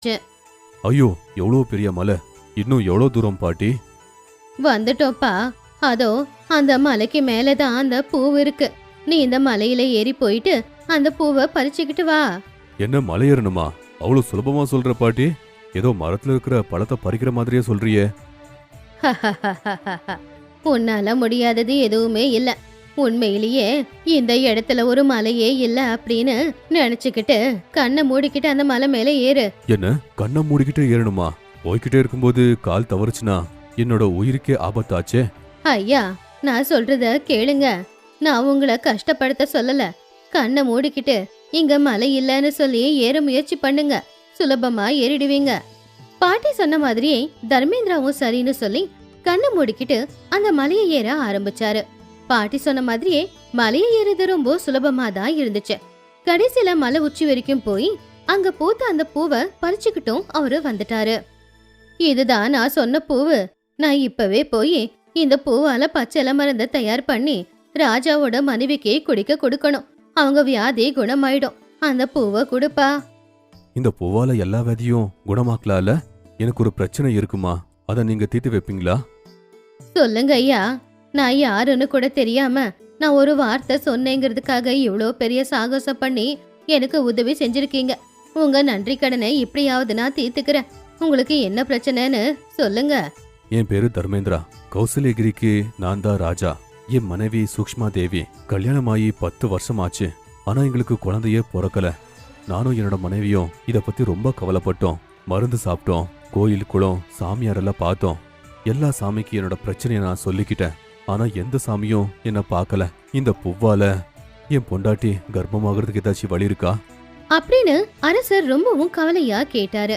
ஆரம்பிச்சிருச்சு. ஐயோ, எவ்வளவு பெரிய மலை! இன்னும் எவ்வளவு தூரம் பாட்டி? வந்துட்டோப்பா. அதோ அந்த மலைக்கு மேலதான் அந்த பூவு இருக்கு. நீ இந்த மலையில ஏறி போயிட்டு அந்த பூவை பறிச்சுக்கிட்டு வா. என்ன, மலை ஏறணுமா? அவ்வளவு சுலபமா சொல்ற பாட்டி? ஏதோ மரத்துல இருக்கிற பழத்தை பறிக்கிற மாதிரியே சொல்றியே. உன்னால முடியாதது எதுவுமே இல்ல. உண்மையிலேயே இந்த இடத்துல ஒரு மலையே இல்ல அப்படின்னு நினைச்சுக்கிட்டு கண்ணை மூடிக்கிட்டு அந்த மலை மேல ஏறு. என்ன, கண்ணை மூடிக்கிட்டே ஏறணுமா? போய்கிட்டே இருக்கும்போது கால் தவறுச்சுனா என்னோட உயிருக்கே ஆபத்தாச்சே. ஐயா, நான் சொல்றத கேளுங்க. நான் உங்களை கஷ்டப்படுத்த சொல்லல. கண்ணை மூடிக்கிட்டு இங்க மலை இல்லன்னு சொல்லி ஏற முயற்சி பண்ணுங்க. சுலபமா ஏறிடுவீங்க. பாட்டி சொன்ன மாதிரியே தர்மேந்திராவும் சரின்னு சொல்லி கண்ணை மூடிக்கிட்டு அந்த மலையை ஏற ஆரம்பிச்சாரு. பாட்டி சொன்ன மாதிரியே மலையை ஏறது ரொம்ப சுலபமா தான் இருந்துச்சு. கடைசியில மலை உச்சி வரைக்கும் போய் அங்க பூத்த அந்த பூவை பறிச்சுக்கிட்டும் அவரு வந்துட்டாரு. இதுதான் நான் சொன்ன பூவு. நான் இப்பவே போய் இந்த பூவால பச்சை மருந்த தயார் பண்ணி ராஜாவோட மனைவிக்கு குடிக்க கொடுக்கணும். அவங்க வியாதி குணமாயிடும். அந்த பூவை கொடுப்பா. இந்த பூவால எல்லா வியாதியும் குணமாக்கலால? எனக்கு ஒரு பிரச்சனை இருக்குமா? அத நீங்க தீர்த்து வைப்பீங்களா? சொல்லுங்க ஐயா. நான் யாருன்னு கூட தெரியாம நான் ஒரு வார்த்தை சொன்னேங்கிறதுக்காக இவ்வளோ பெரிய சாகசம் பண்ணி எனக்கு உதவி செஞ்சிருக்கீங்க. உங்க நன்றி கடனை இப்படியாவது நான் தீர்த்துக்கிறேன். உங்களுக்கு என்ன பிரச்சனைன்னு சொல்லுங்க. என் பேரு தர்மேந்திரா. கௌசல்யகிரிக்கு நான் தான் ராஜா. என் மனைவி சூக்ஷ்மா தேவி. கல்யாணமாயி 10 வருஷம் ஆச்சு. ஆனா எங்களுக்கு குழந்தையே பிறக்கல. நானும் என்னோட மனைவியும் இத பத்தி ரொம்ப கவலைப்பட்டோம். மருந்து சாப்பிட்டோம். கோயில் குளம் சாமியாரெல்லாம் பார்த்தோம். எல்லா சாமிக்கு என்னோட பிரச்சனையை நான் சொல்லிக்கிட்டேன். ஆனா எந்த சாமியும் என்ன பார்க்கல. இந்த பூவால என் பொண்டாட்டி கர்ப்பமாகறதுக்கு ஏதாச்சும் வழி இருக்கா அப்படின்னு அரசர் ரொம்பவும் கவலையா கேட்டாரு.